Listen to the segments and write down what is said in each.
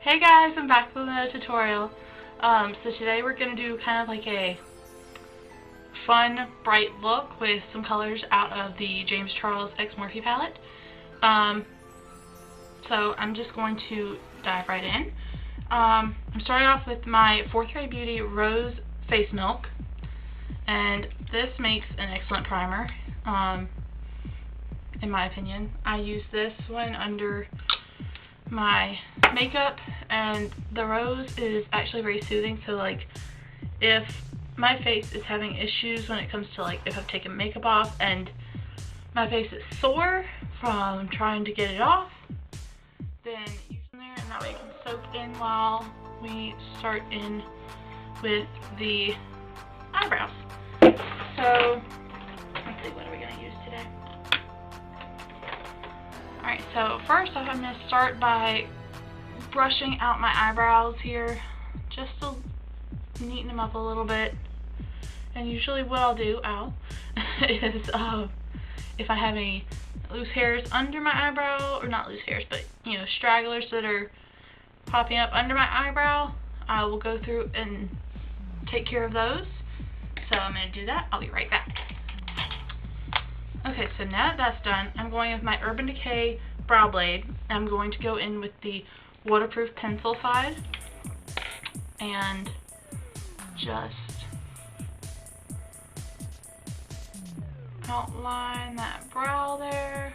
Hey guys, I'm back with another tutorial. So today we're going to do kind of like a fun, bright look with some colors out of the James Charles X Morphe palette. So I'm just going to dive right in. I'm starting off with my 4th Grade Beauty Rose Face Milk, and this makes an excellent primer, in my opinion. I use this one under my makeup, and the rose is actually very soothing. So like if my face is having issues when it comes to like if I've taken makeup off and my face is sore from trying to get it off, then use it there, and that way it can soak in while we start in with the eyebrows. So let's see, what are we going to use today? Alright, so first off, I'm going to start by brushing out my eyebrows here, just to neaten them up a little bit. And usually what I'll do, is if I have any loose hairs under my eyebrow, or not loose hairs, but you know, stragglers that are popping up under my eyebrow, I will go through and take care of those. So I'm going to do that. I'll be right back. Okay, so now that that's done, I'm going with my Urban Decay Brow Blade. I'm going to go in with the waterproof pencil side and just outline that brow there,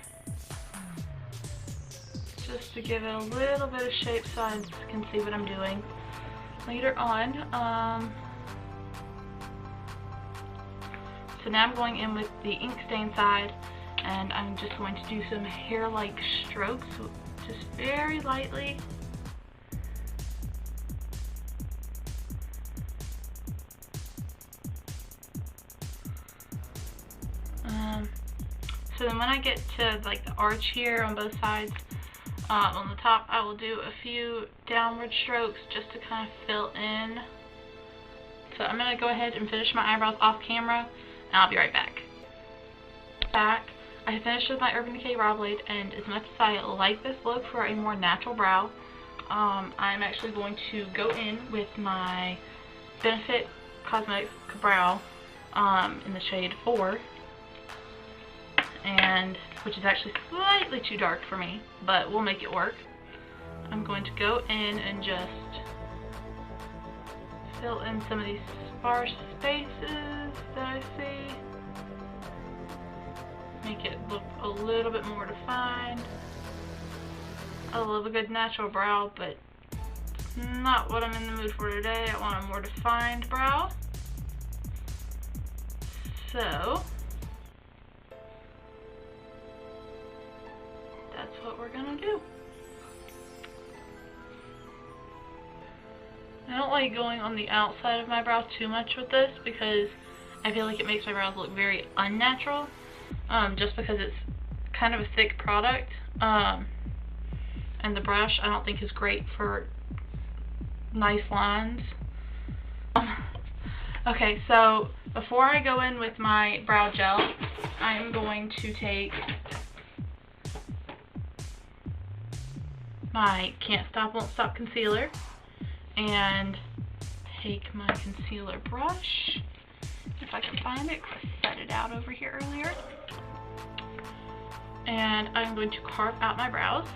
just to give it a little bit of shape so I can see what I'm doing later on. So now I'm going in with the ink stain side, and I'm just going to do some hair-like strokes, just very lightly. So then when I get to like the arch here on both sides, on the top, I will do a few downward strokes just to kind of fill in. So I'm going to go ahead and finish my eyebrows off camera, and I'll be right back. I finished with my Urban Decay Brow Blade, and as much as I like this look for a more natural brow, I'm actually going to go in with my Benefit Cosmetics Brow in the shade 4, and which is actually slightly too dark for me, but we'll make it work. I'm going to go in and just fill in some of these sparse spaces that I see. Make it look a little bit more defined. I love a good natural brow, but it's not what I'm in the mood for today. I want a more defined brow. So that's what we're gonna do. I don't like going on the outside of my brow too much with this because I feel like it makes my brows look very unnatural, just because it's kind of a thick product, and the brush I don't think is great for nice lines. Okay, so before I go in with my brow gel, I'm going to take my Can't Stop Won't Stop concealer and take my concealer brush, if I can find it, because I set it out over here earlier, and I'm going to carve out my brows.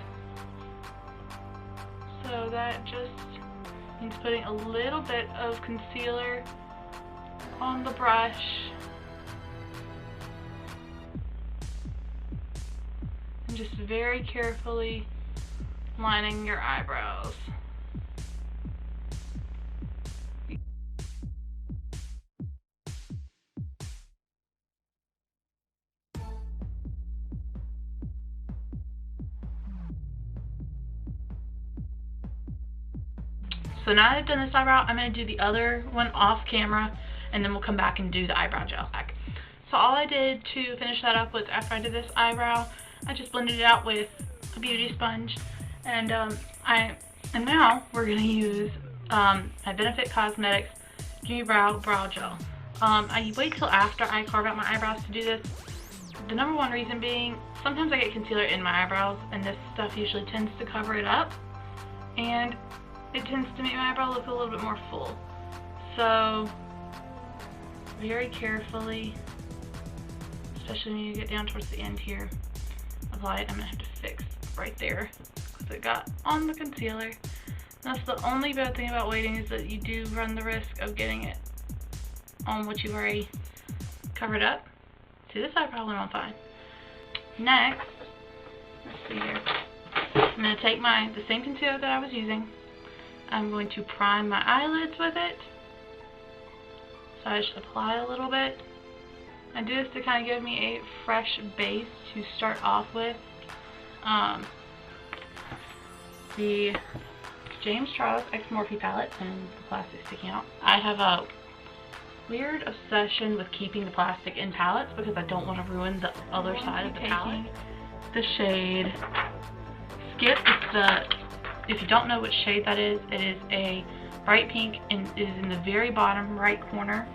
So that just means putting a little bit of concealer on the brush and just very carefully lining your eyebrows. So now that I've done this eyebrow, I'm going to do the other one off camera, and then we'll come back and do the eyebrow gel back. So all I did to finish that up was, after I did this eyebrow, I just blended it out with a beauty sponge, and now we're going to use my Benefit Cosmetics Unibrow Brow Gel. I wait till after I carve out my eyebrows to do this. The number one reason being, sometimes I get concealer in my eyebrows, and this stuff usually tends to cover it up. And it tends to make my eyebrow look a little bit more full. So very carefully, especially when you get down towards the end here, apply it. I'm gonna have to fix right there because it got on the concealer. That's the only bad thing about waiting, is that you do run the risk of getting it on what you've already covered up. See, this eye probably went on fine. Next, let's see here. I'm going to take the same concealer that I was using. I'm going to prime my eyelids with it. So I just apply a little bit. I do this to kind of give me a fresh base to start off with. The James Charles X Morphe palette and the plastic sticking out. I have a weird obsession with keeping the plastic in palettes because I don't want to ruin the other side of the palette. The shade Skip. If you don't know what shade that is, it is a bright pink and it is in the very bottom right corner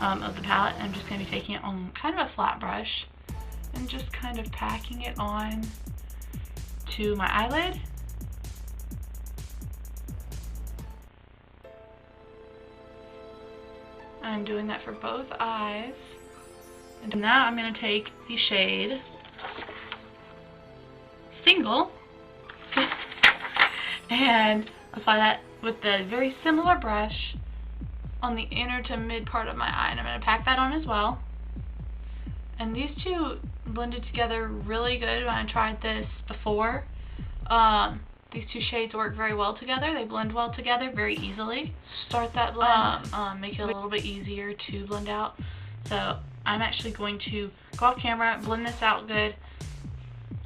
of the palette. I'm just going to be taking it on kind of a flat brush and just kind of packing it on to my eyelid. I'm doing that for both eyes. And now I'm going to take the shade Single and apply that with the very similar brush on the inner to mid part of my eye. And I'm going to pack that on as well. And these two blended together really good when I tried this before. These two shades work very well together. They blend well together very easily. Start that blend, make it a little bit easier to blend out. So I'm actually going to go off camera, blend this out good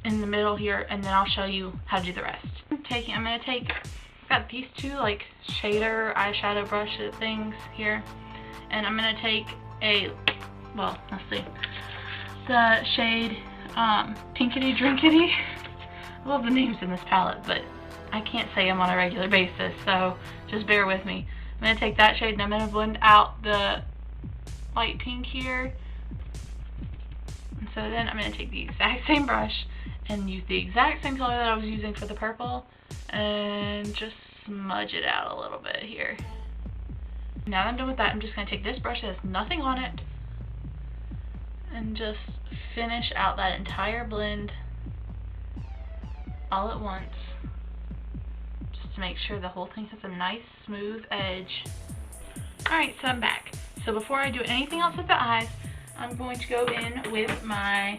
in the middle here, and then I'll show you how to do the rest. I've got these two like shader eyeshadow brush things here, and I'm gonna take let's see, the shade Pinkity Drinkity. I love the names in this palette, but I can't say them on a regular basis, so just bear with me. I'm going to take that shade and I'm going to blend out the light pink here. And so then I'm going to take the exact same brush and use the exact same color that I was using for the purple and just smudge it out a little bit here. Now that I'm done with that, I'm just going to take this brush that has nothing on it and just finish out that entire blend all at once, just to make sure the whole thing has a nice smooth edge. Alright, so I'm back. So before I do anything else with the eyes, I'm going to go in with my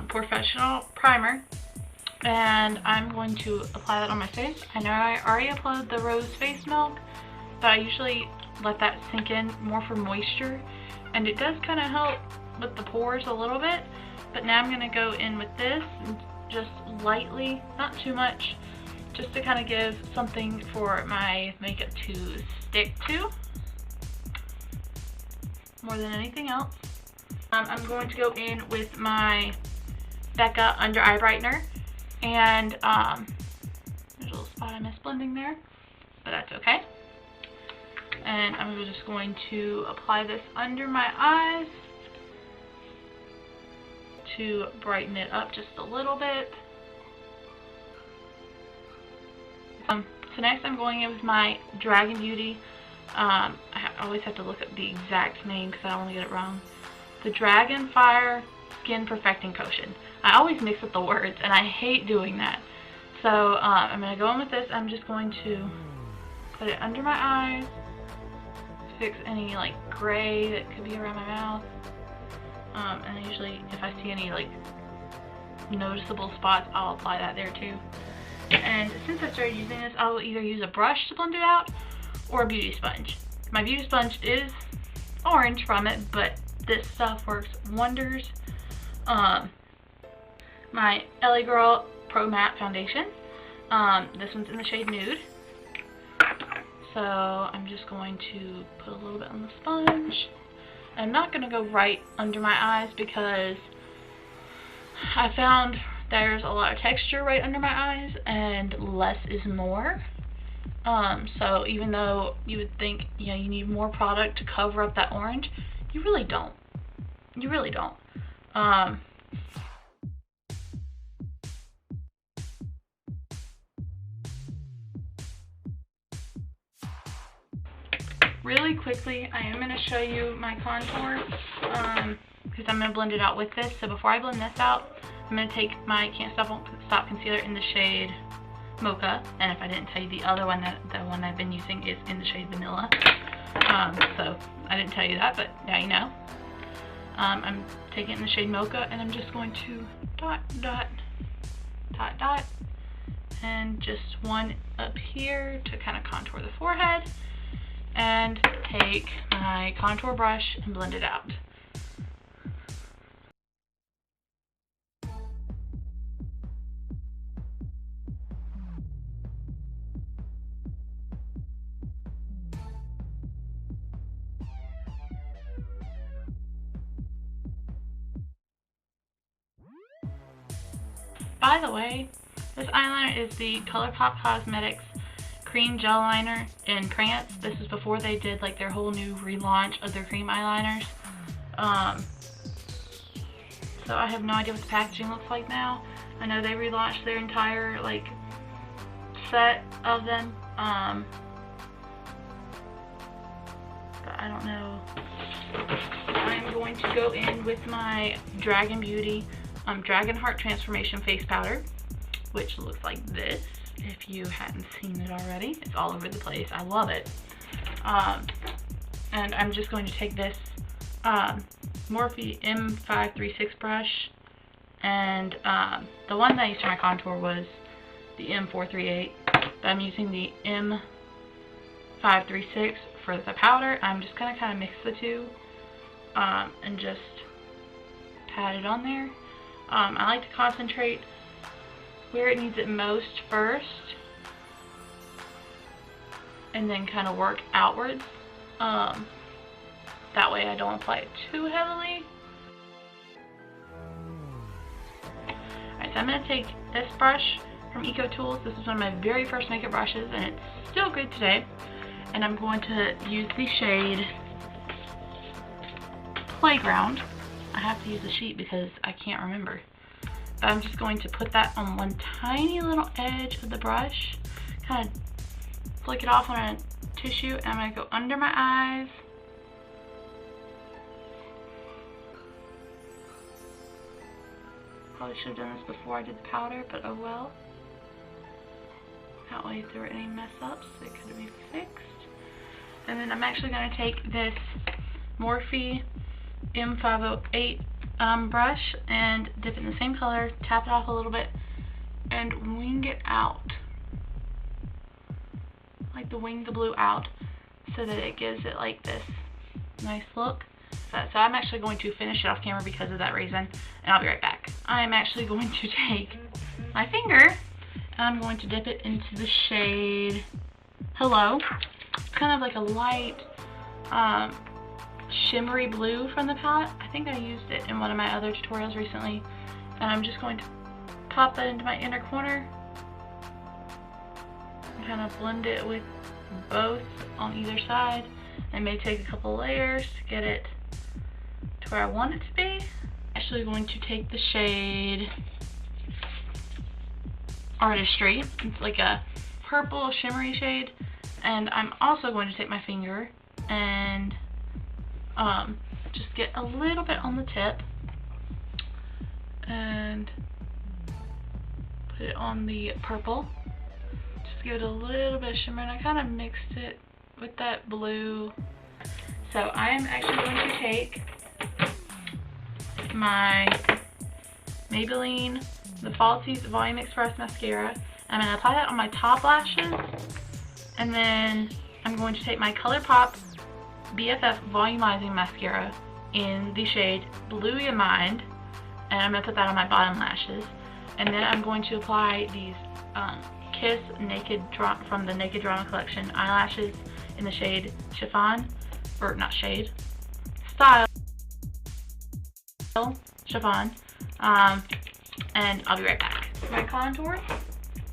Professional primer, and I'm going to apply that on my face. I know I already applied the Rose Face Milk, but I usually let that sink in more for moisture, and it does kind of help with the pores a little bit. But now I'm going to go in with this and just lightly, not too much, just to kind of give something for my makeup to stick to more than anything else. I'm going to go in with my Becca Under Eye Brightener, and there's a little spot I missed blending there, but that's okay. And I'm just going to apply this under my eyes to brighten it up just a little bit. So next I'm going in with my Dragon Beauty. I always have to look at the exact name because I only get it wrong. The Dragon Fire Skin Perfecting Potion. I always mix up the words and I hate doing that. So I'm going to go in with this. I'm just going to put it under my eyes, fix any like gray that could be around my mouth. And usually if I see any like noticeable spots, I'll apply that there too. And since I started using this, I will either use a brush to blend it out or a beauty sponge. My beauty sponge is orange from it, but this stuff works wonders. My LA Girl Pro Matte Foundation. This one's in the shade Nude. So I'm just going to put a little bit on the sponge. I'm not going to go right under my eyes because I found there's a lot of texture right under my eyes and less is more. So even though you would think, you know, you need more product to cover up that orange, you really don't. You really don't. Really quickly, I am going to show you my contour because I'm going to blend it out with this. So before I blend this out, I'm going to take my Can't Stop Won't Stop concealer in the shade Mocha. And if I didn't tell you, the other one, the one I've been using is in the shade Vanilla. So I didn't tell you that, but now you know. I'm taking it in the shade Mocha, and I'm just going to dot, dot, dot, dot, and just one up here to kind of contour the forehead, and take my contour brush and blend it out. By the way, this eyeliner is the ColourPop Cosmetics cream gel liner in Prance. This is before they did like their whole new relaunch of their cream eyeliners. So I have no idea what the packaging looks like now. I know they relaunched their entire like set of them, but I don't know. I'm going to go in with my Dragon Beauty Dragon Heart Transformation Face Powder, which looks like this. If you hadn't seen it already, it's all over the place. I love it. And I'm just going to take this Morphe M536 brush, and the one that I used for my contour was the M438, but I'm using the M536 for the powder. I'm just going to kind of mix the two and just pat it on there. I like to concentrate where it needs it most first, and then kind of work outwards. That way I don't apply it too heavily. Alright, so I'm going to take this brush from EcoTools. This is one of my very first makeup brushes, and it's still good today. And I'm going to use the shade Playground. I have to use the sheet because I can't remember. But I'm just going to put that on one tiny little edge of the brush, kind of flick it off on a tissue, and I'm going to go under my eyes. Probably should have done this before I did the powder, but oh well. That way if there were any mess ups, they could be fixed. And then I'm actually going to take this Morphe M508 brush and dip it in the same color, tap it off a little bit, and wing it out. Like to wing the blue out so that it gives it like this nice look. So I'm actually going to finish it off camera because of that reason, and I'll be right back. I'm actually going to take my finger and I'm going to dip it into the shade Hello. It's kind of like a light shimmery blue from the palette. I think I used it in one of my other tutorials recently, and I'm just going to pop that into my inner corner and kind of blend it with both on either side. I may take a couple layers to get it to where I want it to be. I'm actually going to take the shade Artistry. It's like a purple shimmery shade, and I'm also going to take my finger and just get a little bit on the tip and put it on the purple. Just give it a little bit of shimmer, and I kind of mixed it with that blue. So I am actually going to take my Maybelline The Falsies Volume Express Mascara. I'm going to apply that on my top lashes, and then I'm going to take my ColourPop BFF Volumizing Mascara in the shade Blue Ya Mind, and I'm going to put that on my bottom lashes. And then I'm going to apply these Kiss Naked from the Naked Drama Collection eyelashes in the shade Chiffon, or not shade, Style Chiffon, and I'll be right back. For my contour,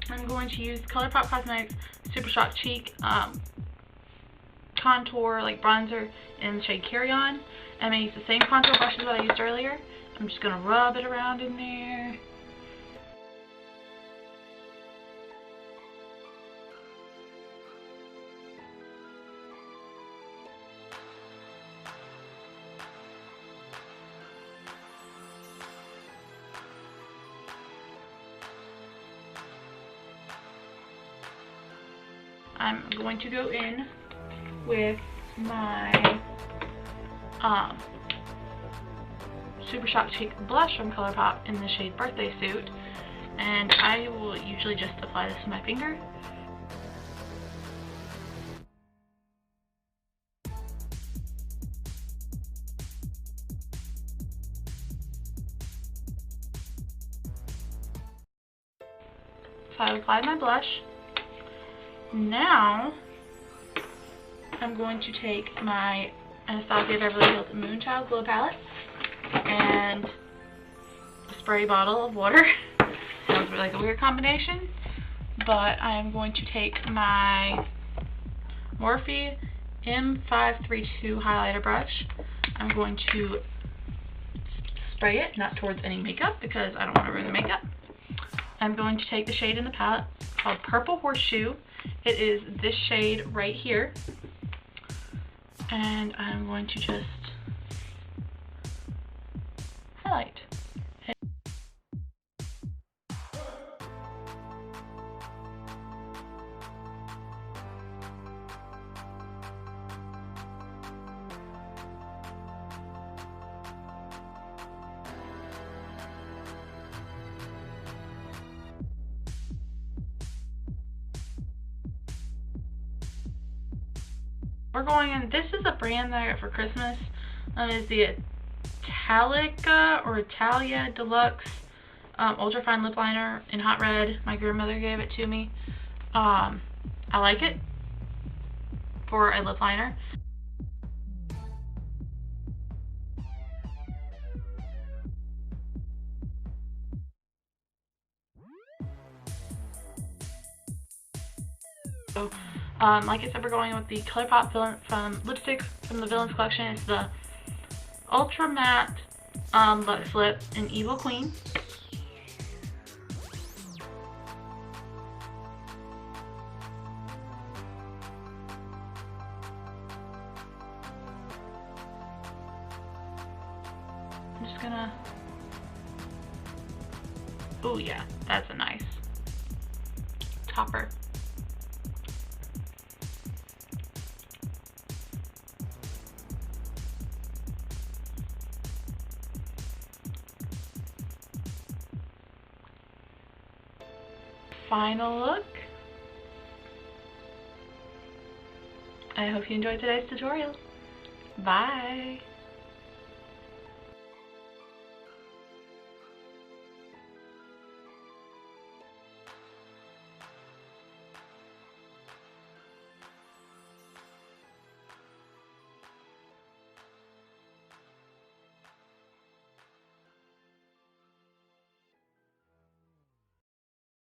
I'm going to use ColourPop Cosmetics Super Shock Cheek contour, like bronzer, in the shade Carry On. I'm going to use the same contour brush as what I used earlier. I'm just going to rub it around in there. I'm going to go in with my Super Shock Cheek blush from ColourPop in the shade Birthday Suit, and I will usually just apply this with my finger. So I've applied my blush. Now I'm going to take my Anastasia Beverly Hills Moonchild Glow Palette and a spray bottle of water. Sounds like a weird combination, but I'm going to take my Morphe M532 highlighter brush. I'm going to spray it, not towards any makeup because I don't want to ruin the makeup. I'm going to take the shade in the palette called Purple Horseshoe. It is this shade right here. And I'm going to just highlight. We're going in, this is a brand that I got for Christmas. It's the Italica or Italia Deluxe Ultra Fine Lip Liner in Hot Red. My grandmother gave it to me. I like it for a lip liner. So, like I said, we're going with the ColourPop lipstick from the Villains collection. It's the Ultra Matte Luxe Lip in Evil Queen. I'm just gonna... Oh yeah, that's a nice topper. Final look. I hope you enjoyed today's tutorial. Bye!